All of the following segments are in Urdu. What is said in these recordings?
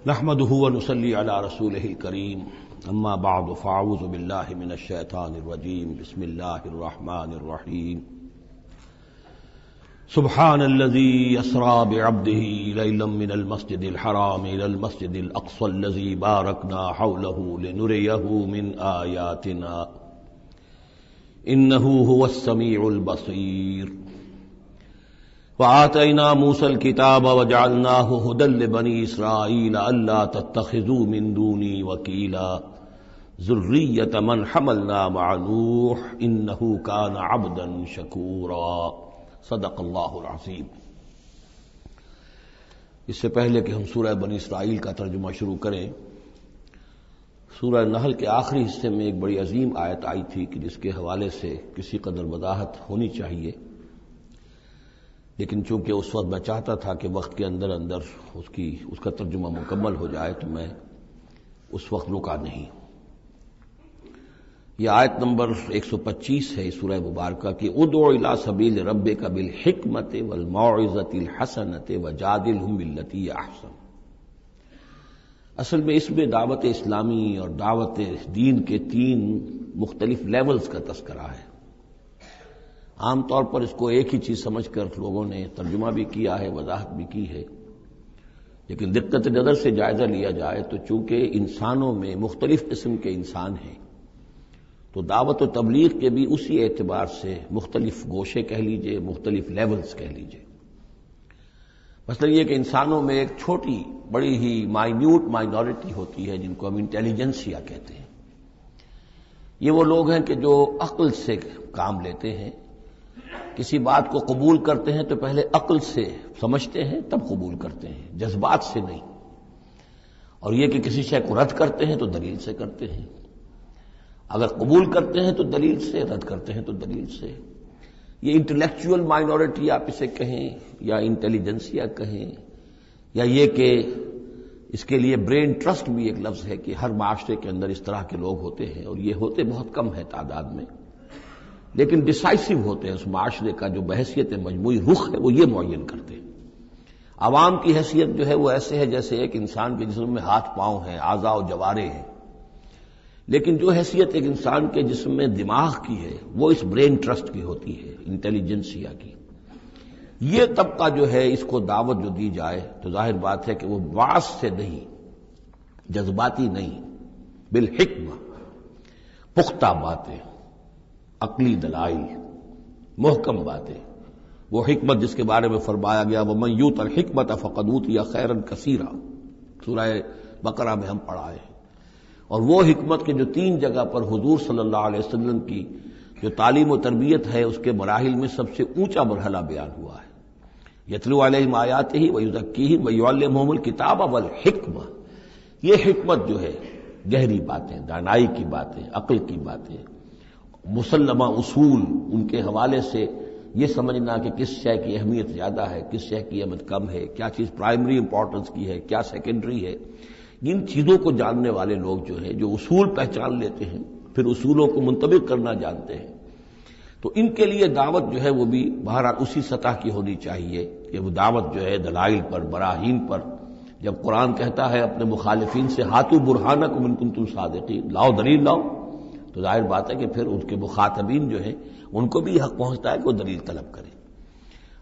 نحمده ونصلي على رسوله الكريم اما بعد فاعوذ بالله من الشيطان الرجيم بسم الله الرحمن الرحيم سبحان الذي يسرى بعبده ليلا من المسجد الحرام إلى المسجد الأقصى الذي باركنا حوله لنريه من آياتنا إنه هو السميع البصير وآتينا موسى الكتاب وجعلناه هدى لبني إسرائيل ألا تتخذوا من دوني وكيلا ذرية من حملنا مع نوح إنه كان عبدا شكورا صدق اللہ العظیم۔ اس سے پہلے کہ ہم سورہ بنی اسرائیل کا ترجمہ شروع کریں، سورہ نحل کے آخری حصے میں ایک بڑی عظیم آیت آئی تھی کہ جس کے حوالے سے کسی قدر وضاحت ہونی چاہیے، لیکن چونکہ اس وقت میں چاہتا تھا کہ وقت کے اندر اس کا ترجمہ مکمل ہو جائے تو میں اس وقت رکا نہیں۔ یہ آیت نمبر 125 ہے سورہ مبارکہ کی، ادعو الی سبیل ربک بالحکمۃ والموعظۃ الحسنۃ وجادلھم باللتی ہی احسن۔ اصل میں اس میں دعوت اسلامی اور دعوت دین کے 3 مختلف لیولز کا تذکرہ ہے۔ عام طور پر اس کو ایک ہی چیز سمجھ کر لوگوں نے ترجمہ بھی کیا ہے، وضاحت بھی کی ہے، لیکن دقت نظر سے جائزہ لیا جائے تو چونکہ انسانوں میں مختلف قسم کے انسان ہیں تو دعوت و تبلیغ کے بھی اسی اعتبار سے مختلف گوشے کہہ لیجئے، مختلف لیولز کہہ لیجئے۔ مثلا یہ کہ انسانوں میں ایک چھوٹی بڑی ہی مائنیوٹ مائنورٹی ہوتی ہے جن کو ہم انٹیلیجنسیا کہتے ہیں۔ یہ وہ لوگ ہیں کہ جو عقل سے کام لیتے ہیں، کسی بات کو قبول کرتے ہیں تو پہلے عقل سے سمجھتے ہیں تب قبول کرتے ہیں، جذبات سے نہیں۔ اور یہ کہ کسی شے کو رد کرتے ہیں تو دلیل سے کرتے ہیں، اگر قبول کرتے ہیں تو دلیل سے، رد کرتے ہیں تو دلیل سے۔ یہ انٹلیکچوئل مائنورٹی آپ اسے کہیں یا انٹیلیجنسیا کہیں، یا یہ کہ اس کے لیے برین ٹرسٹ بھی ایک لفظ ہے کہ ہر معاشرے کے اندر اس طرح کے لوگ ہوتے ہیں، اور یہ ہوتے بہت کم ہے تعداد میں، لیکن ڈیسائسو ہوتے ہیں۔ اس معاشرے کا جو بحیثیت مجموعی رخ ہے وہ یہ معین کرتے ہیں۔ عوام کی حیثیت جو ہے وہ ایسے ہے جیسے ایک انسان کے جسم میں ہاتھ پاؤں ہیں، اعضاء و جوارے ہیں، لیکن جو حیثیت ایک انسان کے جسم میں دماغ کی ہے وہ اس برین ٹرسٹ کی ہوتی ہے، انٹیلیجنسیا کی۔ یہ طبقہ جو ہے اس کو دعوت جو دی جائے تو ظاہر بات ہے کہ وہ واس سے نہیں، جذباتی نہیں، بالحکمہ، پختہ باتیں، عقلی دلائل، محکم باتیں، وہ حکمت جس کے بارے میں فرمایا گیا وَمَن یُؤْتَ الْحِکْمَةَ فَقَدْ أُوتِیَ خَیْرًا کَثِیرًا، سورہ بقرہ میں ہم پڑھا ہے۔ اور وہ حکمت کے جو 3 جگہ پر حضور صلی اللہ علیہ وسلم کی جو تعلیم و تربیت ہے اس کے مراحل میں سب سے اونچا مرحلہ بیان ہوا ہے، یتلو علیہم آیاتہ ویزکیہم ویعلمہم الکتاب والحکمہ۔ یہ حکمت جو ہے گہری باتیں، دانائی کی باتیں، عقل کی باتیں، مسلمہ اصول، ان کے حوالے سے یہ سمجھنا کہ کس شے کی اہمیت زیادہ ہے، کس شے کی اہمیت کم ہے، کیا چیز پرائمری امپورٹنس کی ہے، کیا سیکنڈری ہے۔ ان چیزوں کو جاننے والے لوگ جو ہیں، جو اصول پہچان لیتے ہیں، پھر اصولوں کو منطبق کرنا جانتے ہیں، تو ان کے لیے دعوت جو ہے وہ بھی بہرحال اسی سطح کی ہونی چاہیے کہ وہ دعوت جو ہے دلائل پر، براہین پر۔ جب قرآن کہتا ہے اپنے مخالفین سے ہاتوا برہانکم ان کنتم صادقین، لاؤ دلیل لاؤ، تو ظاہر بات ہے کہ پھر ان کے مخاطبین جو ہیں ان کو بھی حق پہنچتا ہے کہ وہ دلیل طلب کریں۔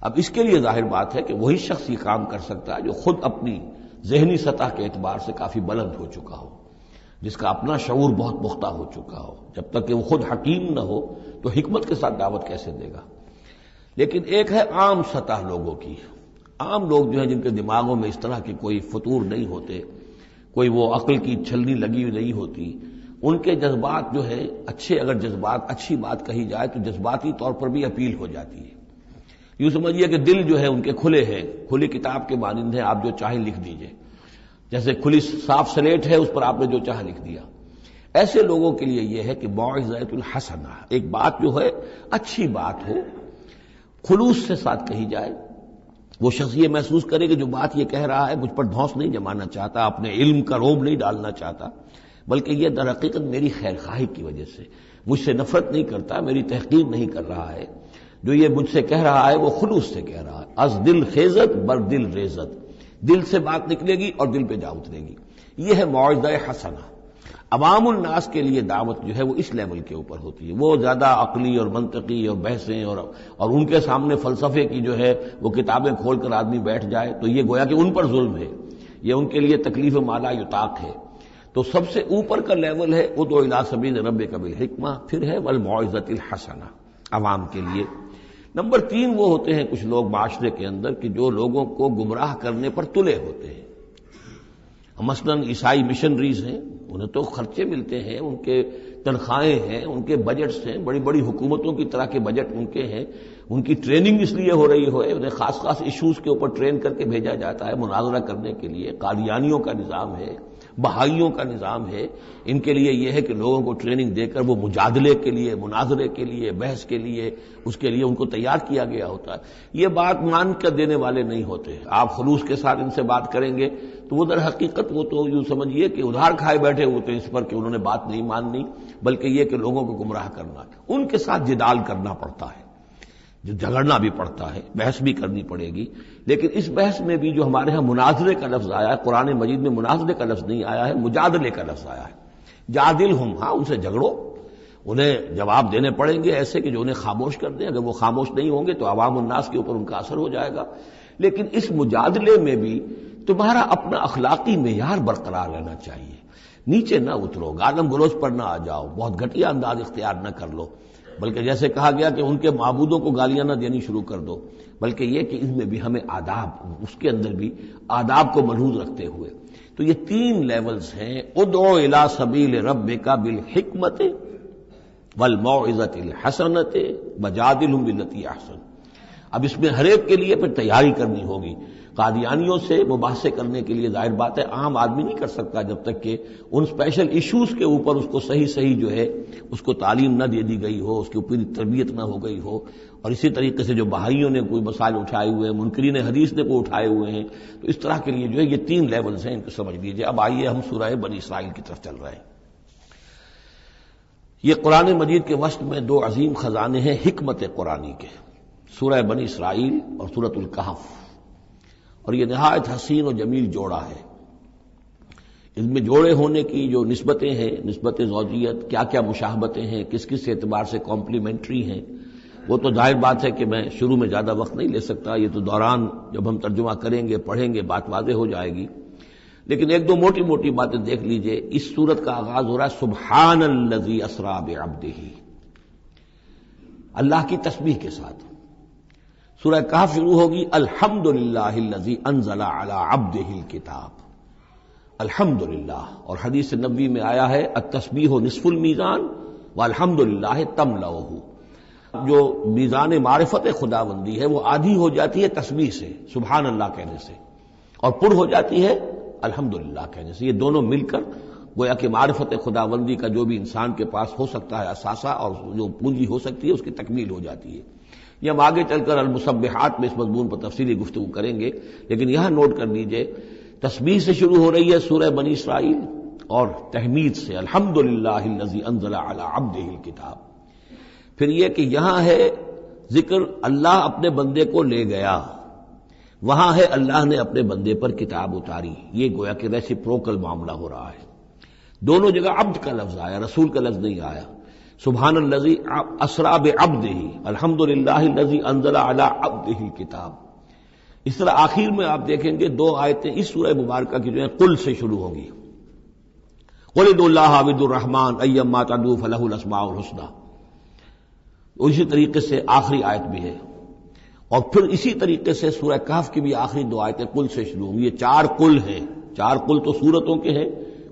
اب اس کے لیے ظاہر بات ہے کہ وہی شخص یہ کام کر سکتا ہے جو خود اپنی ذہنی سطح کے اعتبار سے کافی بلند ہو چکا ہو، جس کا اپنا شعور بہت پختہ ہو چکا ہو۔ جب تک کہ وہ خود حکیم نہ ہو تو حکمت کے ساتھ دعوت کیسے دے گا؟ لیکن ایک ہے عام سطح لوگوں کی، عام لوگ جو ہیں جن کے دماغوں میں اس طرح کے کوئی فطور نہیں ہوتے، کوئی وہ عقل کی چھلنی لگی ہوئی نہیں ہوتی، ان کے جذبات جو ہے اچھے، اگر جذبات اچھی بات کہی جائے تو جذباتی طور پر بھی اپیل ہو جاتی ہے۔ یوں سمجھیے کہ دل جو ہے ان کے کھلے ہیں، کھلی کتاب کے مانند ہیں، آپ جو چاہیں لکھ دیجئے، جیسے کھلی صاف سلیٹ ہے اس پر آپ نے جو چاہا لکھ دیا۔ ایسے لوگوں کے لیے یہ ہے کہ موعظۃ الحسنہ، ایک بات جو ہے اچھی بات ہو، خلوص سے ساتھ کہی جائے، وہ شخص یہ محسوس کرے کہ جو بات یہ کہہ رہا ہے مجھ پر دھونس نہیں جمانا چاہتا، اپنے علم کا روب نہیں ڈالنا چاہتا، بلکہ یہ در حقیقت میری خیر خواہی کی وجہ سے، مجھ سے نفرت نہیں کرتا، میری تحقیر نہیں کر رہا ہے، جو یہ مجھ سے کہہ رہا ہے وہ خلوص سے کہہ رہا ہے۔ از دل خیزت بر دل ریزت، دل سے بات نکلے گی اور دل پہ جا اترے گی. یہ ہے موعظہ حسنہ. عوام الناس کے لیے دعوت جو ہے وہ اس لیول کے اوپر ہوتی ہے. وہ زیادہ عقلی اور منطقی اور بحثیں اور ان کے سامنے فلسفے کی جو ہے وہ کتابیں کھول کر آدمی بیٹھ جائے تو یہ گویا کہ ان پر ظلم ہے، یہ ان کے لیے تکلیف مالا یطاق ہے. تو سب سے اوپر کا لیول ہے ادعو الی سبیل ربک بالحکمہ، پھر ہے والموعظۃ الحسنہ عوام کے لیے. نمبر 3 وہ ہوتے ہیں کچھ لوگ معاشرے کے اندر کہ جو لوگوں کو گمراہ کرنے پر تلے ہوتے ہیں. مثلاً عیسائی مشنریز ہیں، انہیں تو خرچے ملتے ہیں، ان کے تنخواہیں ہیں، ان کے بجٹس ہیں، بڑی بڑی حکومتوں کی طرح کے بجٹ ان کے ہیں. ان کی ٹریننگ اس لیے ہو رہی ہے، انہیں خاص خاص ایشوز کے اوپر ٹرین کر کے بھیجا جاتا ہے مناظرہ کرنے کے لیے. قادیانیوں کا نظام ہے، بہائیوں کا نظام ہے. ان کے لیے یہ ہے کہ لوگوں کو ٹریننگ دے کر وہ مجادلے کے لیے، مناظرے کے لیے، بحث کے لیے، اس کے لیے ان کو تیار کیا گیا ہوتا ہے. یہ بات مان کر دینے والے نہیں ہوتے. آپ خلوص کے ساتھ ان سے بات کریں گے تو وہ در حقیقت وہ تو یوں سمجھیے کہ ادھار کھائے بیٹھے ہوتے ہیں اس پر کہ انہوں نے بات نہیں ماننی، بلکہ یہ کہ لوگوں کو گمراہ کرنا. ان کے ساتھ جدال کرنا پڑتا ہے، جو جھگڑنا بھی پڑتا ہے، بحث بھی کرنی پڑے گی. لیکن اس بحث میں بھی جو ہمارے ہاں مناظرے کا لفظ آیا ہے، قرآن مجید میں مناظرے کا لفظ نہیں آیا ہے، مجادلے کا لفظ آیا ہے. جادلہم، ہاں ان سے جھگڑو، انہیں جواب دینے پڑیں گے ایسے کہ جو انہیں خاموش کر دیں. اگر وہ خاموش نہیں ہوں گے تو عوام الناس کے اوپر ان کا اثر ہو جائے گا. لیکن اس مجادلے میں بھی تمہارا اپنا اخلاقی معیار برقرار رہنا چاہیے. نیچے نہ اترو، گالم گلوچ پر نہ آ جاؤ، بہت گھٹیا انداز اختیار نہ کر لو، بلکہ جیسے کہا گیا کہ ان کے معبودوں کو گالیاں نہ دینی شروع کر دو، بلکہ یہ کہ ان میں بھی ہمیں آداب، اس کے اندر بھی آداب کو ملحوظ رکھتے ہوئے. تو یہ 3 لیولز ہیں. ادعو الی سبیل ربک بالحکمۃ والموعظۃ الحسنۃ وجادلہم باللتی احسن. اب اس میں ہر ایک کے لیے پھر تیاری کرنی ہوگی. قادیانیوں سے مباحثے کرنے کے لیے ظاہر بات ہے عام آدمی نہیں کر سکتا جب تک کہ ان اسپیشل ایشوز کے اوپر اس کو صحیح جو ہے اس کو تعلیم نہ دے دی گئی ہو، اس کی اوپر تربیت نہ ہو گئی ہو. اور اسی طریقے سے جو بہائیوں نے کوئی مسائل اٹھائے ہوئے ہیں، منکرین حدیث نے کوئی اٹھائے ہوئے ہیں، تو اس طرح کے لیے جو ہے یہ 3 لیولز ہیں، ان کو سمجھ لیجیے. اب آئیے ہم سورہ بنی اسرائیل کی طرف چل رہے ہیں. یہ قرآن مجید کے وسط میں 2 عظیم خزانے ہیں حکمت قرآنی کے، سورہ بنی اسرائیل اور سورۃ الکہف. اور یہ نہایت حسین و جمیل جوڑا ہے. اس میں جوڑے ہونے کی جو نسبتیں ہیں، نسبت زوجیت، کیا کیا مشابہتیں ہیں، کس کس اعتبار سے کمپلیمنٹری ہیں، وہ تو ظاہر بات ہے کہ میں شروع میں زیادہ وقت نہیں لے سکتا. یہ تو دوران جب ہم ترجمہ کریں گے، پڑھیں گے، بات واضح ہو جائے گی. لیکن 1-2 موٹی موٹی باتیں دیکھ لیجئے. اس سورت کا آغاز ہو رہا ہے سبحان الذی اسری بعبدہ، اللہ کی تسبیح کے ساتھ. سورہ کہف شروع ہوگی الحمدللہ الذی انزل علی عبدہ الکتاب. الحمدللہ، اور حدیث نبوی میں آیا ہے التسبیح نصف المیزان والحمدللہ تملؤہ. جو میزان معرفت خداوندی ہے وہ آدھی ہو جاتی ہے تسبیح سے، سبحان اللہ کہنے سے، اور پر ہو جاتی ہے الحمدللہ کہنے سے. یہ دونوں مل کر گویا کہ معرفت خداوندی کا جو بھی انسان کے پاس ہو سکتا ہے اثاثہ اور جو پونجی ہو سکتی ہے اس کی تکمیل ہو جاتی ہے. یہ ہم آگے چل کر المسبحات میں اس مضمون پر تفصیلی گفتگو کریں گے. لیکن یہاں نوٹ کر لیجئے تسبیح سے شروع ہو رہی ہے سورہ بنی اسرائیل اور تحمید سے الحمدللہ الذی انزل علی عبدہ الکتاب. پھر یہ کہ یہاں ہے ذکر اللہ اپنے بندے کو لے گیا، وہاں ہے اللہ نے اپنے بندے پر کتاب اتاری. یہ گویا کہ ریسیپروکل معاملہ ہو رہا ہے. دونوں جگہ عبد کا لفظ آیا، رسول کا لفظ نہیں آیا. سبحان الذی اسری بعبدہ الحمدللہ الذی انزل علی عبدہ الکتاب. اس طرح آخر میں آپ دیکھیں گے 2 آیتیں اس سورہ مبارکہ کی جو ہیں قل سے شروع ہوگی. قل ادعوا اللہ او ادعوا الرحمن ایما تدعوا فلہ الاسماء الحسنی. اسی طریقے سے آخری آیت بھی ہے. اور پھر اسی طریقے سے سورہ کہف کی بھی آخری 2 آیتیں قل سے شروع ہوں گی. یہ 4 قل ہیں. 4 قل تو سورتوں کے ہیں،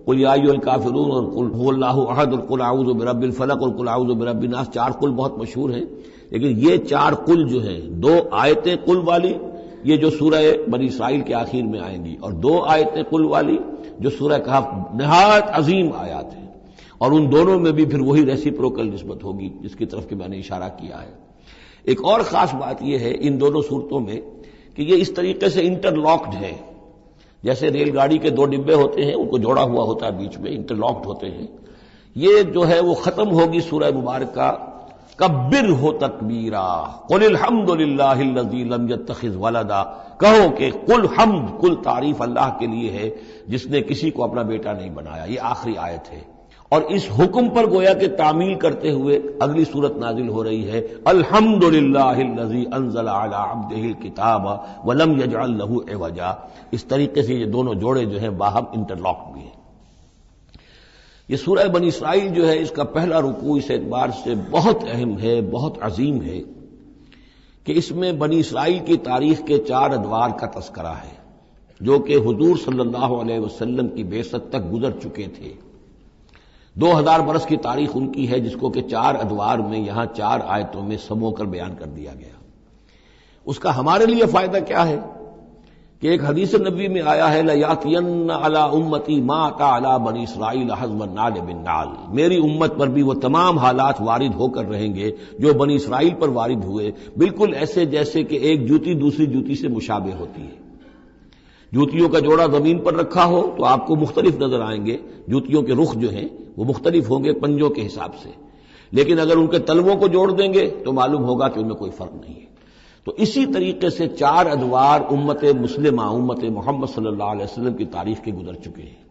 قل یا ایھا الکافرون اور قل هو اللہ احد اور قل اعوذ برب الفلق اور قل اعوذ برب الناس. 4 قل بہت مشہور ہیں، لیکن یہ 4 قل جو ہیں 2 آیتیں قل والی یہ جو سورہ بنی اسرائیل کے آخر میں آئیں گی، اور 2 آیتیں قل والی جو سورہ کہف نہایت عظیم آیات ہیں. اور ان دونوں میں بھی پھر وہی ریسیپروکل نسبت ہوگی جس کی طرف کہ میں نے اشارہ کیا ہے. ایک اور خاص بات یہ ہے ان دونوں صورتوں میں کہ یہ اس طریقے سے انٹرلاکڈ ہے، جیسے ریل گاڑی کے 2 ڈبے ہوتے ہیں، ان کو جوڑا ہوا ہوتا ہے بیچ میں، انٹرلاکڈ ہوتے ہیں. یہ جو ہے وہ ختم ہوگی سورہ مبارکہ کبر ہو تکبیرا قل الحمد للہ الذی لم یتخذ ولدا، کہو کہ قل حمد، کل تعریف اللہ کے لیے ہے جس نے کسی کو اپنا بیٹا نہیں بنایا۔ یہ آخری آیت ہے، اور اس حکم پر گویا کہ تعمیل کرتے ہوئے اگلی صورت نازل ہو رہی ہے، الحمد للہ الذی انزل علی عبدہ الکتاب ولم یجعل لہ عوجا۔ اس طریقے سے یہ دونوں جوڑے جو ہیں باہم انٹرلاک بھی ہیں۔ یہ سورہ بنی اسرائیل جو ہے اس کا پہلا رکوع اس اعتبار سے بہت اہم ہے، بہت عظیم ہے کہ اس میں بنی اسرائیل کی تاریخ کے 4 ادوار کا تذکرہ ہے جو کہ حضور صلی اللہ علیہ وسلم کی بعثت تک گزر چکے تھے۔ 2000 برس کی تاریخ ان کی ہے، جس کو کہ 4 ادوار میں یہاں 4 آیتوں میں سمو کر بیان کر دیا گیا۔ اس کا ہمارے لیے فائدہ کیا ہے کہ ایک حدیث نبوی میں آیا ہے لَيَأْتِيَنَّ عَلَىٰ أُمَّتِي مَا أَتَىٰ عَلَىٰ بَنِي إِسْرَائِيلَ حَزْوَ النَّعْلِ بِالنَّعْلِ، میری امت پر بھی وہ تمام حالات وارد ہو کر رہیں گے جو بنی اسرائیل پر وارد ہوئے، بالکل ایسے جیسے کہ ایک جوتی دوسری جوتی سے مشابہ ہوتی ہے۔ جوتیوں کا جوڑا زمین پر رکھا ہو تو آپ کو مختلف نظر آئیں گے، جوتیوں کے رخ جو ہیں وہ مختلف ہوں گے پنجوں کے حساب سے، لیکن اگر ان کے تلووں کو جوڑ دیں گے تو معلوم ہوگا کہ ان میں کوئی فرق نہیں ہے۔ تو اسی طریقے سے 4 ادوار امت مسلمہ، امت محمد صلی اللہ علیہ وسلم کی تاریخ کے گزر چکے ہیں۔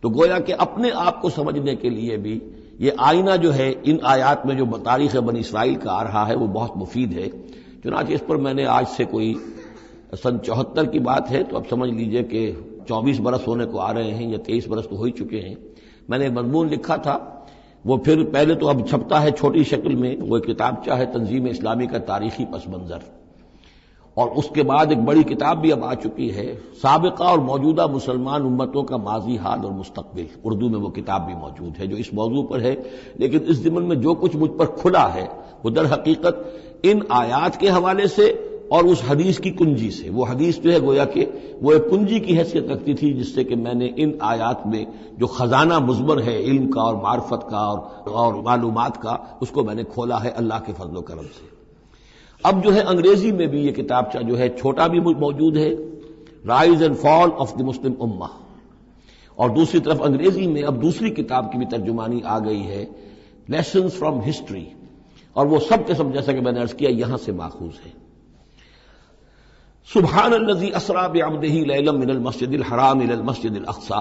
تو گویا کہ اپنے آپ کو سمجھنے کے لیے بھی یہ آئینہ جو ہے ان آیات میں جو تاریخ بنی اسرائیل کا آ رہا ہے وہ بہت مفید ہے۔ چنانچہ اس پر میں نے آج سے کوئی سن 74 کی بات ہے تو اب سمجھ لیجئے کہ 24 برس ہونے کو آ رہے ہیں یا 23 برس تو ہو ہی چکے ہیں۔ میں نے مضمون لکھا تھا، وہ پھر پہلے تو اب چھپتا ہے چھوٹی شکل میں، وہ کتابچہ ہے تنظیم اسلامی کا تاریخی پس منظر، اور اس کے بعد ایک بڑی کتاب بھی اب آ چکی ہے، سابقہ اور موجودہ مسلمان امتوں کا ماضی، حال اور مستقبل، اردو میں وہ کتاب بھی موجود ہے جو اس موضوع پر ہے۔ لیکن اس ضمن میں جو کچھ مجھ پر کھلا ہے وہ در حقیقت ان آیات کے حوالے سے اور اس حدیث کی کنجی سے، وہ حدیث جو ہے گویا کہ وہ ایک کنجی کی حیثیت رکھتی تھی جس سے کہ میں نے ان آیات میں جو خزانہ مضمر ہے علم کا اور معرفت کا اور معلومات کا، اس کو میں نے کھولا ہے اللہ کے فضل و کرم سے۔ اب جو ہے انگریزی میں بھی یہ کتابچہ جو ہے چھوٹا بھی موجود ہے، rise and fall of the Muslim Ummah, اور دوسری طرف انگریزی میں اب دوسری کتاب کی بھی ترجمانی آ گئی ہے، لیسنز فرام ہسٹری، اور وہ سب کے سب جیسا کہ میں نے عرض کیا یہاں سے ماخوذ ہے۔ سبحان الذی اسری بعبدہ لیلا من المسجد الحرام الی المسجد الاقصی،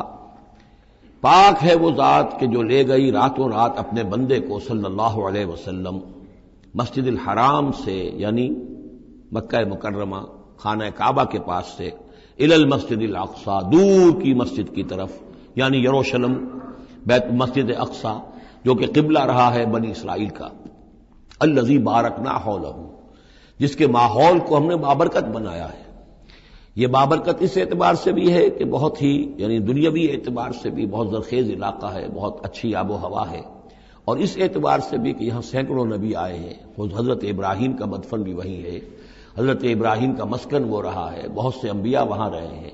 پاک ہے وہ ذات کہ جو لے گئی راتوں رات اپنے بندے کو صلی اللہ علیہ وسلم مسجد الحرام سے، یعنی مکہ مکرمہ خانہ کعبہ کے پاس سے، الی المسجد الاقصی، دور کی مسجد کی طرف، یعنی یروشلم، بیت مسجد اقصی جو کہ قبلہ رہا ہے بنی اسرائیل کا، الذی بارکنا حولہ، جس کے ماحول کو ہم نے بابرکت بنایا ہے۔ یہ بابرکت اس اعتبار سے بھی ہے کہ بہت ہی یعنی دنیاوی اعتبار سے بھی بہت زرخیز علاقہ ہے، بہت اچھی آب و ہوا ہے، اور اس اعتبار سے بھی کہ یہاں سینکڑوں نبی آئے ہیں، حضرت ابراہیم کا مدفن بھی وہیں ہے، حضرت ابراہیم کا مسکن وہ رہا ہے، بہت سے انبیاء وہاں رہے ہیں،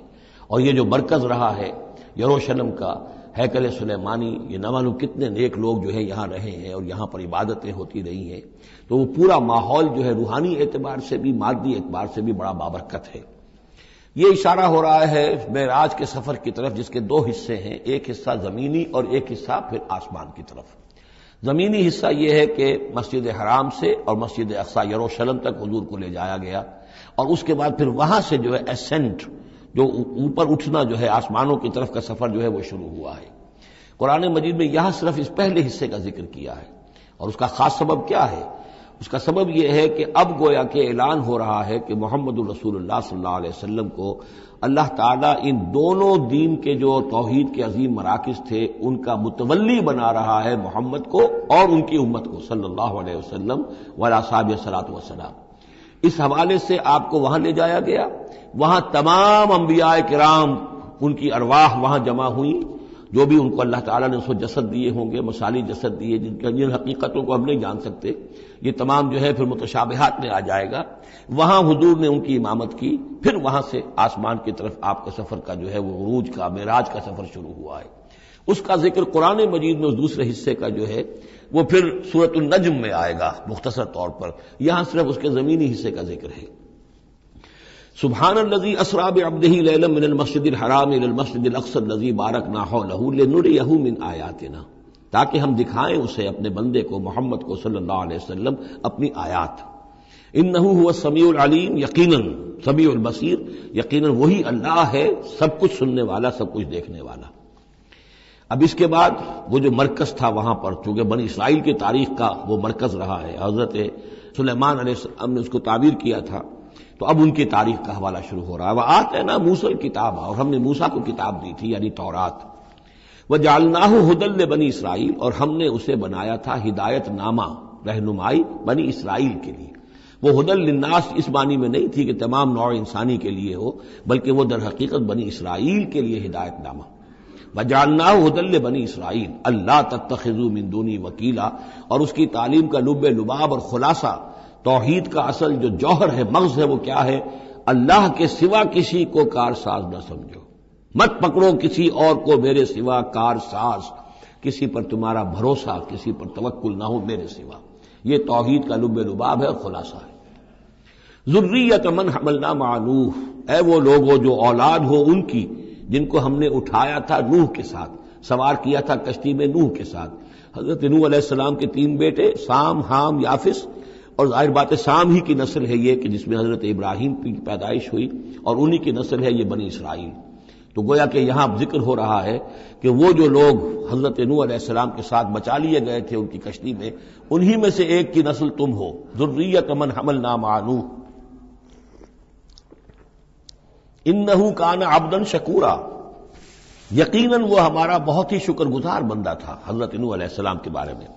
اور یہ جو مرکز رہا ہے یروشلم کا، ہیکل سلیمانی، یہ نہ معلوم کتنے نیک لوگ جو ہے یہاں رہے ہیں اور یہاں پر عبادتیں ہوتی رہی ہیں، تو وہ پورا ماحول جو ہے روحانی اعتبار سے بھی مادی اعتبار سے بھی بڑا بابرکت ہے۔ یہ اشارہ ہو رہا ہے معراج کے سفر کی طرف، جس کے 2 حصے ہیں، ایک حصہ زمینی اور ایک حصہ پھر آسمان کی طرف۔ زمینی حصہ یہ ہے کہ مسجد حرام سے اور مسجد اقصی یروشلم تک حضور کو لے جایا گیا، اور اس کے بعد پھر وہاں سے جو ہے اسینٹ، جو اوپر اٹھنا جو ہے آسمانوں کی طرف کا سفر جو ہے وہ شروع ہوا ہے۔ قرآن مجید میں یہاں صرف اس پہلے حصے کا ذکر کیا ہے، اور اس کا خاص سبب کیا ہے؟ اس کا سبب یہ ہے کہ اب گویا کہ اعلان ہو رہا ہے کہ محمد الرسول اللہ صلی اللہ علیہ وسلم کو اللہ تعالیٰ ان دونوں دین کے جو توحید کے عظیم مراکز تھے ان کا متولی بنا رہا ہے، محمد کو اور ان کی امت کو صلی اللہ علیہ وسلم وعلی اصحابہ الصلاۃ والسلام۔ اس حوالے سے آپ کو وہاں لے جایا گیا، وہاں تمام انبیاء کرام ان کی ارواح وہاں جمع ہوئیں، جو بھی ان کو اللہ تعالیٰ نے اس کو جسد دیے ہوں گے، مثالی جسد دیے جن حقیقتوں کو ہم نہیں جان سکتے، یہ تمام جو ہے پھر متشابہات میں آ جائے گا۔ وہاں حضور نے ان کی امامت کی، پھر وہاں سے آسمان کی طرف آپ کا سفر کا جو ہے وہ عروج کا، معراج کا سفر شروع ہوا ہے۔ اس کا ذکر قرآن مجید میں اس دوسرے حصے کا جو ہے وہ پھر سورۃ النجم میں آئے گا مختصر طور پر، یہاں صرف اس کے زمینی حصے کا ذکر ہے۔ سبحان الذی اسری بعبدہ لیلا من المسجد الحرام الی المسجد الاقصی الذی بارکنا حولہ لنریہ من آیاتنا، تاکہ ہم دکھائیں اسے اپنے بندے کو محمد کو صلی اللہ علیہ وسلم اپنی آیات. انہ هو السمیع العلیم، یقیناً سمیع البصیر، یقیناً وہی اللہ ہے سب کچھ سننے والا، سب کچھ دیکھنے والا. اب اس کے بعد وہ جو مرکز تھا وہاں پر، چونکہ بنی اسرائیل کی تاریخ کا وہ مرکز رہا ہے، حضرت سلیمان علیہ السلام نے اس کو تعبیر کیا تھا، تو اب ان کی تاریخ کا حوالہ شروع ہو رہا ہے. وآتینا موسیٰ الکتاب، اور ہم نے موسیٰ کو کتاب دی تھی یعنی توراۃ. وجعلناہ ھدی لبنی اسرائیل، اور ہم نے اسے بنایا تھا ہدایت نامہ، رہنمائی بنی اسرائیل کے لیے. وہ ھدی للناس اس معنی میں نہیں تھی کہ تمام نوع انسانی کے لیے ہو، بلکہ وہ در حقیقت بنی اسرائیل کے لیے ہدایت نامہ. وجعلناہ ھدی لبنی اسرائیل اللہ تتخذوا من دونی وکیلا، اور اس کی تعلیم کا لب لباب اور خلاصہ، توحید کا اصل جو جوہر ہے، مغز ہے، وہ کیا ہے؟ اللہ کے سوا کسی کو کارساز نہ سمجھو، مت پکڑو کسی اور کو میرے سوا کارساز، کسی پر تمہارا بھروسہ، کسی پر توکل نہ ہو میرے سوا. یہ توحید کا لب لباب ہے اور خلاصہ ہے. ذریۃ من حملنا مع نوح، اے وہ لوگوں جو اولاد ہو ان کی جن کو ہم نے اٹھایا تھا نوح کے ساتھ، سوار کیا تھا کشتی میں نوح کے ساتھ. حضرت نوح علیہ السلام کے 3 بیٹے، سام، حام، یافس، اور ظاہر بات ہے سام ہی کی نسل ہے یہ کہ جس میں حضرت ابراہیم کی پیدائش ہوئی، اور انہی کی نسل ہے یہ بنی اسرائیل. تو گویا کہ یہاں ذکر ہو رہا ہے کہ وہ جو لوگ حضرت نوح علیہ السلام کے ساتھ بچا لیے گئے تھے ان کی کشتی میں، انہی میں سے ایک کی نسل تم ہو. ذریۃ من حملنا مع نوح انہ کان عبدا شکورا، یقیناً وہ ہمارا بہت ہی شکر گزار بندہ تھا. حضرت نوح علیہ السلام کے بارے میں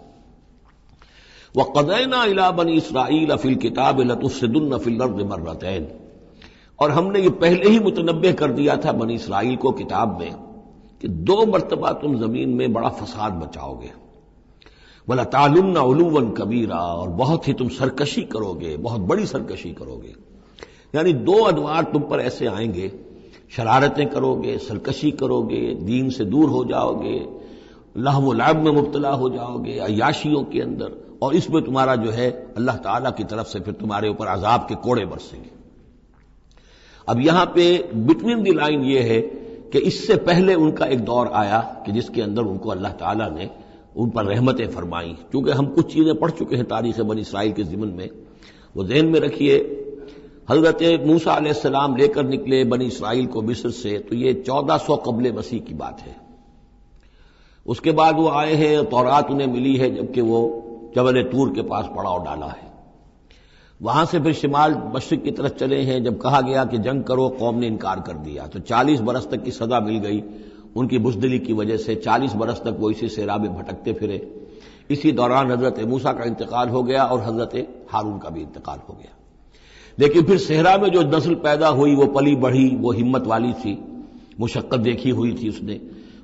وَقَضَيْنَا إِلَىٰ بَنِي إِسْرَائِيلَ فِي الْكِتَابِ لَتُفْسِدُنَّ فِي الْأَرْضِ مَرَّتَيْنِ، اور ہم نے یہ پہلے ہی متنبہ کر دیا تھا بنی اسرائیل کو کتاب میں کہ 2 مرتبہ تم زمین میں بڑا فساد بچاؤ گے. وَلَتَعْلُنَّ عُلُوًّا كَبِيرًا، اور بہت ہی تم سرکشی کرو گے، بہت بڑی سرکشی کرو گے. یعنی 2 ادوار تم پر ایسے آئیں گے، شرارتیں کرو گے، سرکشی کرو گے، دین سے دور ہو جاؤ گے، لہو و لعب میں مبتلا ہو جاؤ گے، عیاشیوں کے اندر، اور اس میں تمہارا جو ہے اللہ تعالیٰ کی طرف سے پھر تمہارے اوپر عذاب کے کوڑے برسیں گے. اب یہاں پہ بٹوین دی لائن یہ ہے کہ اس سے پہلے ان کا ایک دور آیا کہ جس کے اندر ان کو اللہ تعالیٰ نے ان پر رحمتیں فرمائیں. کیونکہ ہم کچھ چیزیں پڑھ چکے ہیں تاریخ بنی اسرائیل کے ضمن میں، وہ ذہن میں رکھیے. حضرت موسیٰ علیہ السلام لے کر نکلے بنی اسرائیل کو مصر سے، تو یہ 1400 قبل مسیح کی بات ہے. اس کے بعد وہ آئے ہیں، تورات انہیں ملی ہے جبکہ وہ جبل طور کے پاس پڑاؤ ڈالا ہے. وہاں سے پھر شمال مشرق کی طرف چلے ہیں، جب کہا گیا کہ جنگ کرو قوم نے انکار کر دیا، تو 40 برس تک کی سزا مل گئی ان کی بزدلی کی وجہ سے. 40 برس تک وہ اسی صحرا میں بھٹکتے پھرے. اسی دوران حضرت موسیٰ کا انتقال ہو گیا اور حضرت ہارون کا بھی انتقال ہو گیا. لیکن پھر صحرا میں جو نسل پیدا ہوئی وہ پلی بڑھی، وہ ہمت والی تھی، مشقت دیکھی ہوئی تھی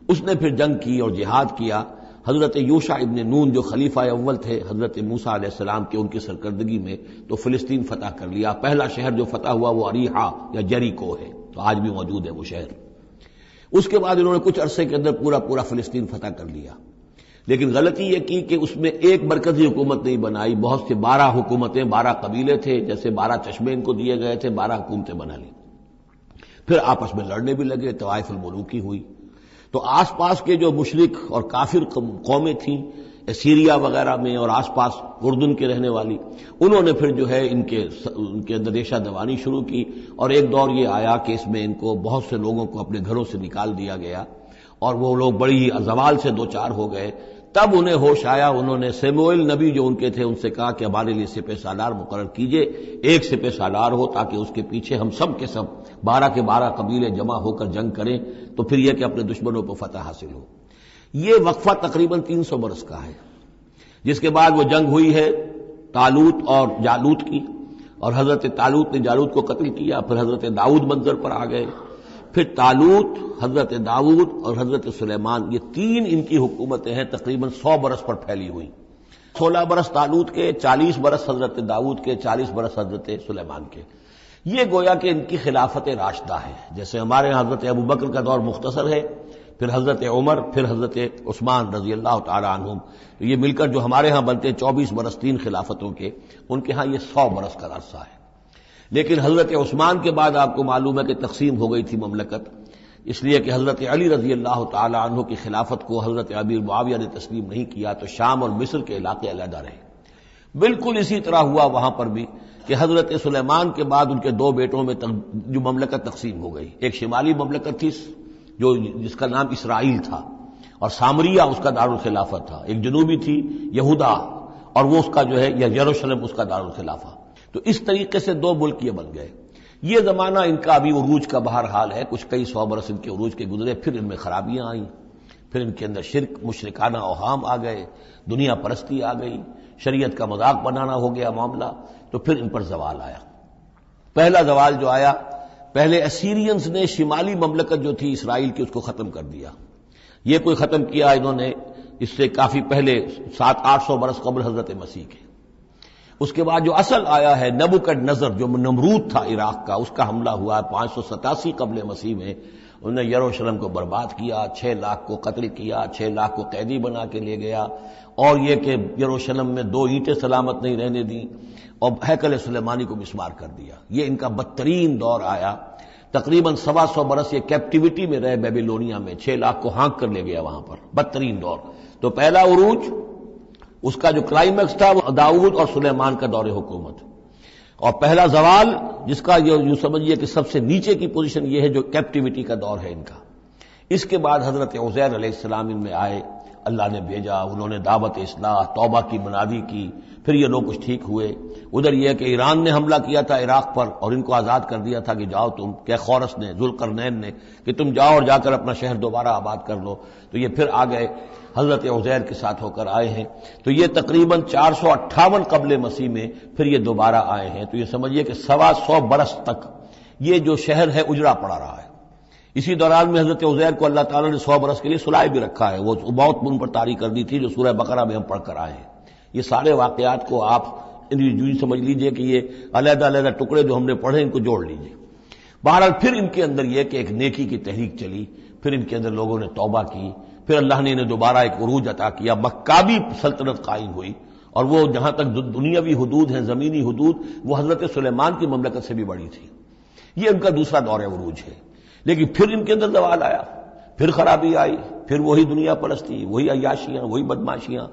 اس نے پھر جنگ کی اور جہاد کیا. حضرت یوشع ابن نون جو خلیفہ اول تھے حضرت موسیٰ علیہ السلام کے، ان کی سرکردگی میں تو فلسطین فتح کر لیا. پہلا شہر جو فتح ہوا وہ اریحا یا جریکو ہے، تو آج بھی موجود ہے وہ شہر. اس کے بعد انہوں نے کچھ عرصے کے اندر پورا فلسطین فتح کر لیا. لیکن غلطی یہ کی کہ اس میں ایک مرکزی حکومت نہیں بنائی، بہت سے 12 حکومتیں، 12 قبیلے تھے، جیسے 12 چشمے ان کو دیے گئے تھے، 12 حکومتیں بنا لی. پھر آپس میں لڑنے بھی لگے، طوائف الملوکی ہوئی. تو آس پاس کے جو مشرک اور کافر قومیں تھیں سیریا وغیرہ میں اور آس پاس اردن کے رہنے والی، انہوں نے پھر جو ہے ان کے اندر ریشہ دوانی شروع کی. اور ایک دور یہ آیا کہ اس میں ان کو بہت سے لوگوں کو اپنے گھروں سے نکال دیا گیا اور وہ لوگ بڑی ہی زوال سے دوچار ہو گئے. تب انہیں ہوش آیا، انہوں نے سیموئیل نبی جو ان کے تھے ان سے کہا کہ ہمارے لیے سپہ سالار مقرر کیجئے، ایک سپہ سالار ہو تاکہ اس کے پیچھے ہم سب کے سب 12 کے 12 قبیلے جمع ہو کر جنگ کریں، تو پھر یہ کہ اپنے دشمنوں پر فتح حاصل ہو. یہ وقفہ تقریباً 300 برس کا ہے، جس کے بعد وہ جنگ ہوئی ہے طالوت اور جالوت کی، اور حضرت طالوت نے جالوت کو قتل کیا. پھر حضرت داؤد منظر پر آ گئے. پھر طالوت، حضرت داؤد اور حضرت سلیمان، یہ 3 ان کی حکومتیں ہیں تقریباً 100 برس پر پھیلی ہوئی. 16 برس طالوت کے، 40 برس حضرت داؤد کے، 40 برس حضرت سلیمان کے. یہ گویا کہ ان کی خلافت راشدہ ہے. جیسے ہمارے یہاں حضرت ابوبکر کا دور مختصر ہے، پھر حضرت عمر، پھر حضرت عثمان رضی اللہ تعالی عنہم، یہ مل کر جو ہمارے ہاں بنتے 24 برس 3 خلافتوں کے، ان کے ہاں یہ 100 برس کا عرصہ ہے. لیکن حضرت عثمان کے بعد آپ کو معلوم ہے کہ تقسیم ہو گئی تھی مملکت. اس لیے کہ حضرت علی رضی اللہ تعالی عنہ کی خلافت کو حضرت امیر معاویہ نے تسلیم نہیں کیا تو شام اور مصر کے علاقے علیحدہ رہے۔ بالکل اسی طرح ہوا وہاں پر بھی کہ حضرت سلیمان کے بعد ان کے دو بیٹوں میں جو مملکت تقسیم ہو گئی، ایک شمالی مملکت تھی جس کا نام اسرائیل تھا اور سامریہ اس کا دارالخلافت تھا، ایک جنوبی تھی یہودا اور وہ اس کا جو ہے یا یروشلم اس کا دارالخلافہ۔ تو اس طریقے سے دو ملک یہ بن گئے۔ یہ زمانہ ان کا ابھی عروج کا بہرحال ہے، کچھ کئی سو برس ان کے عروج کے گزرے، پھر ان میں خرابیاں آئیں، پھر ان کے اندر شرک مشرکانہ اوہام آ گئے، دنیا پرستی آ گئی، شریعت کا مذاق بنانا ہو گیا معاملہ، تو پھر ان پر زوال آیا۔ پہلا زوال جو آیا، پہلے اسیرینز نے شمالی مملکت جو تھی اسرائیل کی اس کو ختم کر دیا۔ یہ کوئی ختم کیا انہوں نے اس سے کافی پہلے 700-800 برس قبل حضرت مسیح کے۔ اس کے بعد جو اصل آیا ہے نبوکڈنضر جو نمرود تھا عراق کا، اس کا حملہ ہوا 587 قبل مسیح میں، انہوں نے یروشلم کو برباد کیا، 6 لاکھ کو قتل کیا، 6 لاکھ کو قیدی بنا کے لے گیا، اور یہ کہ یروشلم میں 2 اینٹیں سلامت نہیں رہنے دیں اور ہیکل سلیمانی کو مسمار کر دیا۔ یہ ان کا بدترین دور آیا۔ تقریباً 125 برس یہ کیپٹیوٹی میں رہے بیبیلونیا میں، 6 لاکھ کو ہانک کر لے گیا وہاں پر، بدترین دور۔ تو پہلا عروج اس کا جو کلائمیکس تھا وہ داؤد اور سلیمان کا دور حکومت، اور پہلا زوال جس کا یوں سمجھیے کہ سب سے نیچے کی پوزیشن یہ ہے جو کیپٹیوٹی کا دور ہے ان کا۔ اس کے بعد حضرت عزیر علیہ السلام ان میں آئے، اللہ نے بھیجا، انہوں نے دعوت اصلاح توبہ کی منادی کی، پھر یہ لوگ کچھ ٹھیک ہوئے۔ ادھر یہ کہ ایران نے حملہ کیا تھا عراق پر اور ان کو آزاد کر دیا تھا کہ جاؤ تم، کہ خورس نے، ذوالقرنین نے، کہ تم جاؤ اور جا کر اپنا شہر دوبارہ آباد کر لو، تو یہ پھر آ گئے، حضرت عزیر کے ساتھ ہو کر آئے ہیں۔ تو یہ تقریباً 458 قبل مسیح میں پھر یہ دوبارہ آئے ہیں۔ تو یہ سمجھیے کہ 125 برس تک یہ جو شہر ہے اجڑا پڑا رہا ہے۔ اسی دوران میں حضرت عزیر کو اللہ تعالیٰ نے 100 برس کے لیے سلائے بھی رکھا ہے، وہ موت ان پر طاری کر دی تھی جو سورہ بقرہ میں ہم پڑھ کر آئے ہیں۔ یہ سارے واقعات کو آپ یوں سمجھ لیجئے کہ یہ علیحدہ علیحدہ ٹکڑے جو ہم نے پڑھے ان کو جوڑ لیجئے۔ بہرحال پھر ان کے اندر یہ کہ ایک نیکی کی تحریک چلی، پھر ان کے اندر لوگوں نے توبہ کی، پھر اللہ نے انہیں دوبارہ ایک عروج عطا کیا، مکابی سلطنت قائم ہوئی، اور وہ جہاں تک دنیاوی حدود ہیں، زمینی حدود، وہ حضرت سلیمان کی مملکت سے بھی بڑی تھی۔ یہ ان کا دوسرا دور عروج ہے۔ لیکن پھر ان کے اندر زوال آیا، پھر خرابی آئی، پھر وہی دنیا پرستی، وہی عیاشیاں، وہی بدماشیاں،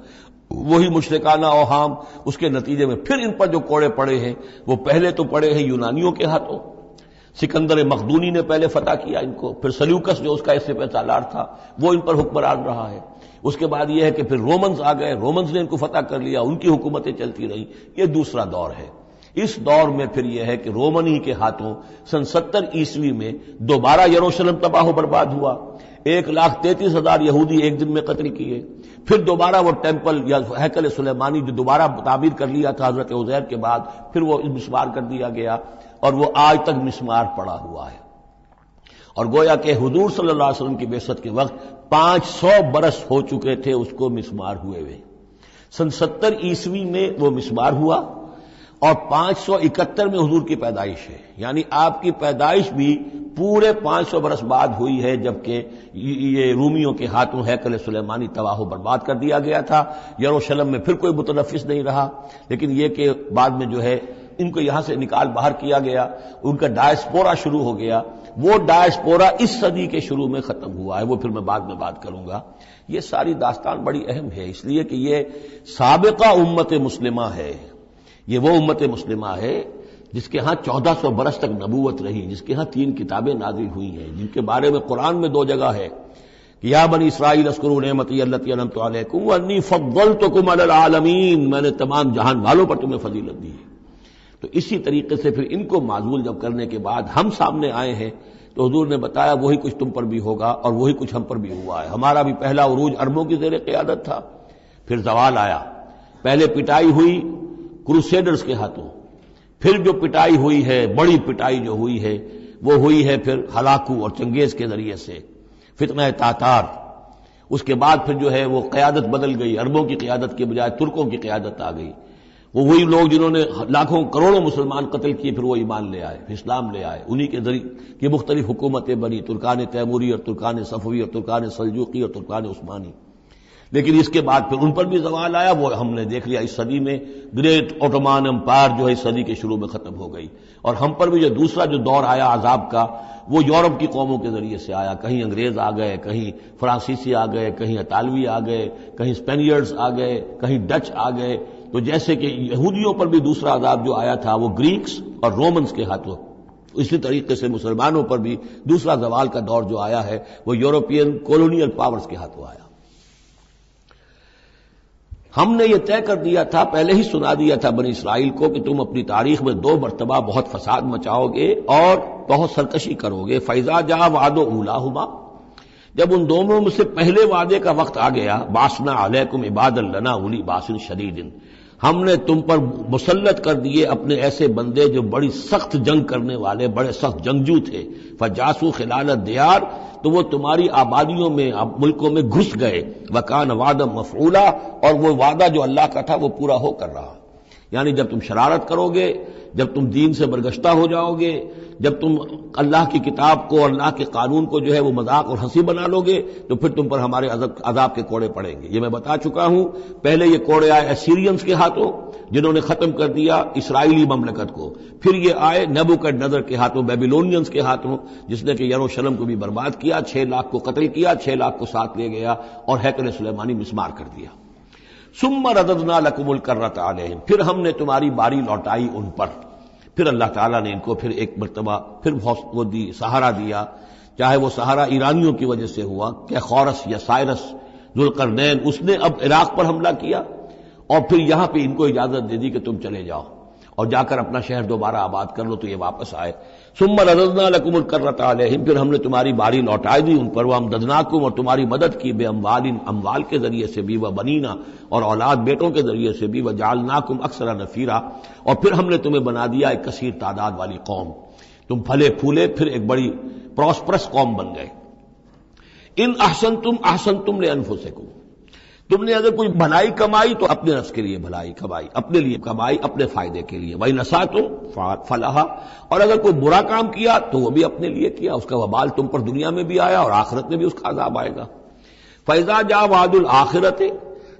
وہی مشرکانہ اوہام۔ اس کے نتیجے میں پھر ان پر جو کوڑے پڑے ہیں وہ پہلے تو پڑے ہیں یونانیوں کے ہاتھوں، سکندر مقدونی نے پہلے فتح کیا ان کو، پھر سلیوکس جو اس کا اس سے پہ سالار تھا وہ ان پر حکمران رہا ہے۔ اس کے بعد یہ ہے کہ پھر رومنز آ گئے، رومنز نے ان کو فتح کر لیا، ان کی حکومتیں چلتی رہیں۔ یہ دوسرا دور ہے۔ اس دور میں پھر یہ ہے کہ رومنی کے ہاتھوں سن 70 عیسوی میں دوبارہ یروشلم تباہ و برباد ہوا، 1,33,000 یہودی ایک دن میں قتل کیے، پھر دوبارہ وہ ٹیمپل یا ہیکل سلیمانی جو دوبارہ تعمیر کر لیا تھا حضرت عزیر کے بعد، پھر وہ مسمار کر دیا گیا، اور وہ آج تک مسمار پڑا ہوا ہے۔ اور گویا کہ حضور صلی اللہ علیہ وسلم کی بعثت کے وقت 500 برس ہو چکے تھے اس کو مسمار ہوئے ہوئے۔ سن 70 عیسوی میں وہ مسمار ہوا، اور 571 میں حضور کی پیدائش ہے، یعنی آپ کی پیدائش بھی پورے 500 برس بعد ہوئی ہے، جبکہ یہ رومیوں کے ہاتھوں ہیکل سلیمانی تباہ و برباد کر دیا گیا تھا۔ یروشلم میں پھر کوئی متنفس نہیں رہا، لیکن یہ کہ بعد میں جو ہے ان کو یہاں سے نکال باہر کیا گیا، ان کا ڈائسپورا شروع ہو گیا۔ وہ ڈائسپورا اس صدی کے شروع میں ختم ہوا ہے، وہ پھر میں بعد میں بات کروں گا۔ یہ ساری داستان بڑی اہم ہے، اس لیے کہ یہ سابقہ امت مسلمہ ہے، یہ وہ امت مسلمہ ہے جس کے ہاں 1400 برس تک نبوت رہی، جس کے ہاں 3 کتابیں نازل ہوئی ہیں، جن کے بارے میں قرآن میں 2 جگہ ہے کہ یا بنی اسرائیل اذکروا نعمتی التی انعمت علیکم وانی فضلتکم علی العالمین، میں نے تمام جہان والوں پر تمہیں فضیلت دی ہے۔ تو اسی طریقے سے پھر ان کو معزول جب کرنے کے بعد ہم سامنے آئے ہیں تو حضور نے بتایا وہی کچھ تم پر بھی ہوگا اور وہی کچھ ہم پر بھی ہوا ہے۔ ہمارا بھی پہلا عروج عربوں کی زیر قیادت تھا، پھر زوال آیا، پہلے پٹائی ہوئی کروسیڈرز کے ہاتھوں، پھر جو پٹائی ہوئی ہے، بڑی پٹائی جو ہوئی ہے وہ ہوئی ہے پھر ہلاکو اور چنگیز کے ذریعے سے، فتنہ تاتار۔ اس کے بعد پھر جو ہے وہ قیادت بدل گئی، عربوں کی قیادت کے بجائے ترکوں کی قیادت آ گئی۔ وہ وہی لوگ جنہوں نے لاکھوں کروڑوں مسلمان قتل کیے پھر وہ ایمان لے آئے، اسلام لے آئے، انہی کے ذریعے یہ مختلف حکومتیں بنی، ترکان تیموری اور ترکان صفوی اور ترکان سلجوقی اور ترکان عثمانی۔ لیکن اس کے بعد پھر ان پر بھی زوال آیا، وہ ہم نے دیکھ لیا اس صدی میں گریٹ اوٹومان امپائر جو ہے اس صدی کے شروع میں ختم ہو گئی، اور ہم پر بھی جو دوسرا جو دور آیا عذاب کا وہ یورپ کی قوموں کے ذریعے سے آیا، کہیں انگریز آ گئے، کہیں فرانسیسی آ گئے، کہیں اطالوی آ گئے، کہیں اسپینیئرز آ گئے، کہیں ڈچ آ گئے، تو جیسے کہ یہودیوں پر بھی دوسرا عذاب جو آیا تھا وہ گریکس اور رومنز کے ہاتھوں، اسی طریقے سے مسلمانوں پر بھی دوسرا زوال کا دور جو آیا ہے وہ یورپین کولونیل پاورز کے ہاتھوں آیا۔ ہم نے یہ طے کر دیا تھا، پہلے ہی سنا دیا تھا بنی اسرائیل کو کہ تم اپنی تاریخ میں 2 مرتبہ بہت فساد مچاؤ گے اور بہت سرکشی کرو گے۔ فَإِذَا جَاءَ وَعْدُ أُولَاهُمَا، جب ان دونوں میں سے پہلے وعدے کا وقت آ گیا، بَعَثْنَا عَلَيْكُمْ عِبَادًا لَنَا أُولِي بَأْسٍ شَدِيدٍ، ہم نے تم پر مسلط کر دیے اپنے ایسے بندے جو بڑی سخت جنگ کرنے والے، بڑے سخت جنگجو تھے، فَجَاسُوا خِلَالَ الدِّيَارِ، تو وہ تمہاری آبادیوں میں، ملکوں میں گھس گئے، وَكَانَ وَعْدًا مَفْعُولًا، اور وہ وعدہ جو اللہ کا تھا وہ پورا ہو کر رہا۔ یعنی جب تم شرارت کرو گے، جب تم دین سے برگشتہ ہو جاؤ گے، جب تم اللہ کی کتاب کو اور اللہ کے قانون کو جو ہے وہ مذاق اور ہنسی بنا لو گے، تو پھر تم پر ہمارے عذاب کے کوڑے پڑیں گے۔ یہ میں بتا چکا ہوں، پہلے یہ کوڑے آئے اسیرینز کے ہاتھوں جنہوں نے ختم کر دیا اسرائیلی مملکت کو، پھر یہ آئے نبوکڈنیزر کے ہاتھوں، بیبیلونینز کے ہاتھوں، جس نے کہ یروشلم کو بھی برباد کیا، 6 لاکھ کو قتل کیا، 6 لاکھ کو ساتھ لے گیا اور ہیکل سلیمانی مسمار کر دیا۔ ثم رددنا لکم الکرۃ علیہم، پھر ہم نے تمہاری باری لوٹائی ان پر، پھر اللہ تعالیٰ نے ان کو پھر ایک مرتبہ پھر وہ دی، سہارا دیا، چاہے وہ سہارا ایرانیوں کی وجہ سے ہوا کہ خورس یا سائرس ذوالقرنین، اس نے اب عراق پر حملہ کیا اور پھر یہاں پہ ان کو اجازت دے دی کہ تم چلے جاؤ اور جا کر اپنا شہر دوبارہ آباد کر لو، تو یہ واپس آئے۔ ثم رددنا لکم الکرۃ علیہم، پھر ہم نے تمہاری باری لوٹائی دی ان پر، وامددناکم، اور تمہاری مدد کی، بے اموال کے ذریعے سے بھی، وبنینا، اور اولاد بیٹوں کے ذریعے سے بھی، وجعلناکم اکثر نفیرا، اور پھر ہم نے تمہیں بنا دیا ایک کثیر تعداد والی قوم، تم پھلے پھولے پھر ایک بڑی پراسپرس قوم بن گئے۔ ان احسنتم احسنتم لانفسکم، تم نے اگر کوئی بھلائی کمائی تو اپنے نفس کے لیے بھلائی کمائی، اپنے لیے کمائی، اپنے فائدے کے لیے، وَإِنْ أَسَأْتُمْ فَلَهَا، اور اگر کوئی برا کام کیا تو وہ بھی اپنے لیے کیا، اس کا وبال تم پر دنیا میں بھی آیا اور آخرت میں بھی اس کا عذاب آئے گا۔ فَإِذَا جَاءَ وَعْدُ الْآخِرَةِ،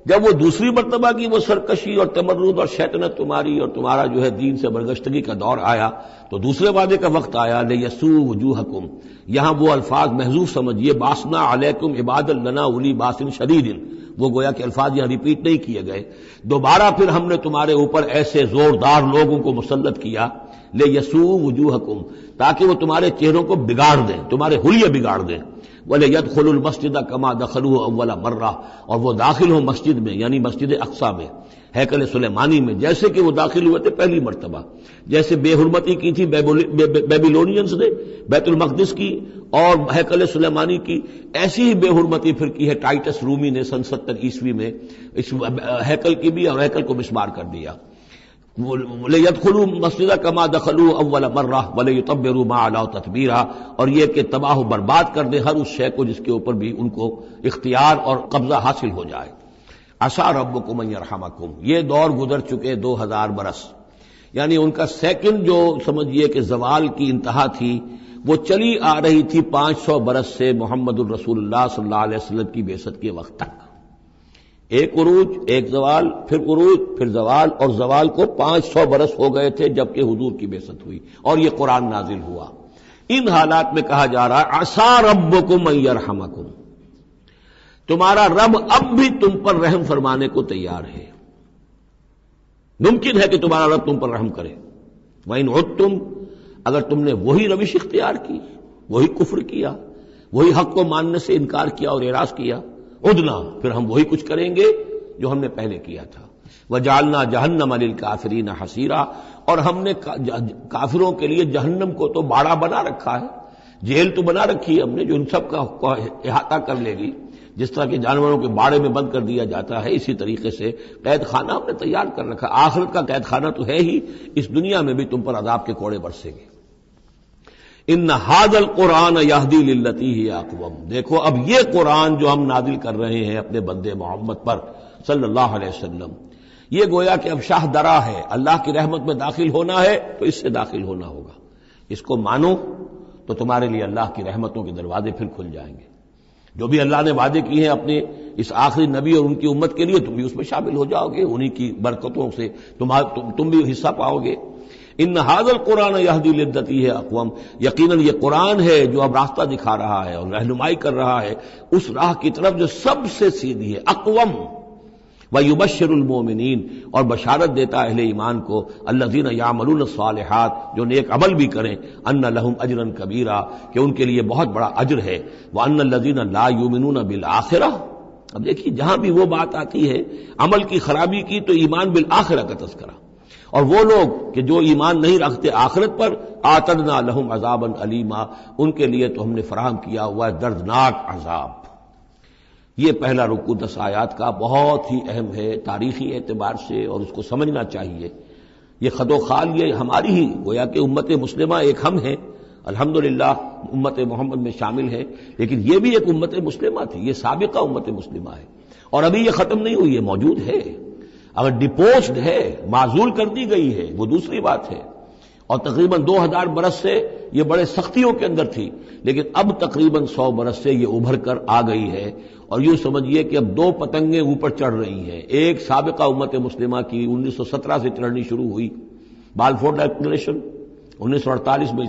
جب وہ دوسری مرتبہ کی وہ سرکشی اور تمرد اور شیطنت تمہاری اور تمہارا جو ہے دین سے برگشتگی کا دور آیا، تو دوسرے وعدے کا وقت آیا، لِيَسُوءُ وُجُوهَكُمْ، یہاں وہ الفاظ محذوف سمجھیے، بَعَثْنَا عَلَيْكُمْ عِبَادًا لَنَا أُولِي بَأْسٍ شَدِيدٍ، وہ گویا کہ الفاظ یہاں ریپیٹ نہیں کیے گئے، دوبارہ پھر ہم نے تمہارے اوپر ایسے زوردار لوگوں کو مسلط کیا، لِيَسُوءُ وُجُوهَكُمْ، تاکہ وہ تمہارے چہروں کو بگاڑ دیں، تمہارے حلیے بگاڑ دیں، وَلِيَدْخُلُوا الْمَسْجِدَ كَمَا دَخَلُوهُ أَوَّلَ مَرَّةٍ، اور وہ داخل ہوں مسجد میں، یعنی مسجد اقصیٰ میں، ہیکل سلیمانی میں، جیسے کہ وہ داخل ہوئے تھے پہلی مرتبہ، جیسے بے حرمتی کی تھی بیبیلونینز نے بیت المقدس کی اور ہیکل سلیمانی کی، ایسی ہی بے حرمتی پھر کی ہے ٹائٹس رومی نے سن 70 عیسوی میں اس ہیکل کی بھی، اور ہیکل کو مسمار کر دیا۔ وَلِيَدْخُلُوا الْمَسْجِدَ كَمَا دَخَلُوهُ أَوَّلَ مَرَّةٍ وَلِيُتَبِّرُوا مَا عَلَوْا تَتْبِيرًا، اور یہ کہ تباہ و برباد کر دیں ہر اس شے کو جس کے اوپر بھی ان کو اختیار اور قبضہ حاصل ہو جائے۔ عَسَىٰ رَبُّكُمْ أَن يَرْحَمَكُمْ، یہ دور گزر چکے 2000 برس، یعنی ان کا سیکنڈ جو سمجھیے کہ زوال کی انتہا تھی وہ چلی آ رہی تھی 500 برس سے محمد الرسول اللہ صلی اللہ علیہ وسلم کی بعثت کے وقت تک، ایک عروج، ایک زوال، پھر عروج، پھر زوال، اور زوال کو 500 برس ہو گئے تھے جبکہ حضور کی بعثت ہوئی اور یہ قرآن نازل ہوا۔ ان حالات میں کہا جا رہا ہے عسیٰ ربکم ان یرحمکم، تمہارا رب اب بھی تم پر رحم فرمانے کو تیار ہے، ممکن ہے کہ تمہارا رب تم پر رحم کرے۔ وَإِنْ عُدْتُمْ، اگر تم نے وہی روش اختیار کی، وہی کفر کیا، وہی حق کو ماننے سے انکار کیا اور اعراض کیا، عدنا، پھر ہم وہی کچھ کریں گے جو ہم نے پہلے کیا تھا۔ وَجَعَلْنَا جَهَنَّمَ لِلْكَافِرِينَ حَصِيرًا، اور ہم نے کافروں کے لیے جہنم کو تو باڑا بنا رکھا ہے، جیل تو بنا رکھی ہے ہم نے جو ان سب کا احاطہ کر لے گی، جس طرح کہ جانوروں کے باڑے میں بند کر دیا جاتا ہے، اسی طریقے سے قید خانہ ہم نے تیار کر رکھا، آخرت کا قید خانہ تو ہے ہی، اس دنیا میں بھی تم پر عذاب کے کوڑے برسیں گے۔ ان ھذا القرآن یہدی للتی ہی اقوم، دیکھو اب یہ قرآن جو ہم نازل کر رہے ہیں اپنے بندے محمد پر صلی اللہ علیہ وسلم، یہ گویا کہ اب شاہ درا ہے، اللہ کی رحمت میں داخل ہونا ہے تو اس سے داخل ہونا ہوگا، اس کو مانو تو تمہارے لیے اللہ کی رحمتوں کے دروازے پھر کھل جائیں گے۔ جو بھی اللہ نے وعدے کیے ہیں اپنے اس آخری نبی اور ان کی امت کے لیے تم بھی اس میں شامل ہو جاؤ گے، انہی کی برکتوں سے تم بھی حصہ پاؤ گے۔ ان ھذا القرآن یہدی للتی ہے اقوم، یقیناً یہ قرآن ہے جو اب راستہ دکھا رہا ہے اور رہنمائی کر رہا ہے اس راہ کی طرف جو سب سے سیدھی ہے، اقوم۔ وَيُبَشِّرُ الْمُؤْمِنِينَ، اور بشارت دیتا اہل ایمان کو، الذین یعملون الصالحات، جو نیک عمل بھی کریں، ان لہم اجرا کبیرا، کہ ان کے لیے بہت بڑا اجر ہے، وان الذین لا یؤمنون بالآخرہ۔ اب دیکھیے جہاں بھی وہ بات آتی ہے عمل کی خرابی کی تو ایمان بالآخرہ کا تذکرہ، اور وہ لوگ کہ جو ایمان نہیں رکھتے آخرت پر، اعتدنا لہم عذابا علیما، ان کے لیے تو ہم نے فراہم کیا ہوا ہے دردناک عذاب۔ یہ پہلا رکوع 10 آیات کا بہت ہی اہم ہے تاریخی اعتبار سے، اور اس کو سمجھنا چاہیے۔ یہ خد و خال یہ ہماری ہی گویا کہ امت مسلمہ ایک ہم ہیں، الحمدللہ امت محمد میں شامل ہے، لیکن یہ بھی ایک امت مسلمہ تھی، یہ سابقہ امت مسلمہ ہے، اور ابھی یہ ختم نہیں ہوئی، یہ موجود ہے۔ اگر ڈپوزڈ ہے، معزول کر دی گئی ہے، وہ دوسری بات ہے، اور تقریباً 2000 برس سے یہ بڑے سختیوں کے اندر تھی، لیکن اب تقریباً 100 برس سے یہ ابھر کر آ گئی ہے، اور یوں سمجھیے کہ اب 2 پتنگیں اوپر چڑھ رہی ہیں۔ ایک سابقہ امت مسلمہ کی 1917 سے چڑھنی شروع ہوئی، بالفور ڈکلریشن 1948 میں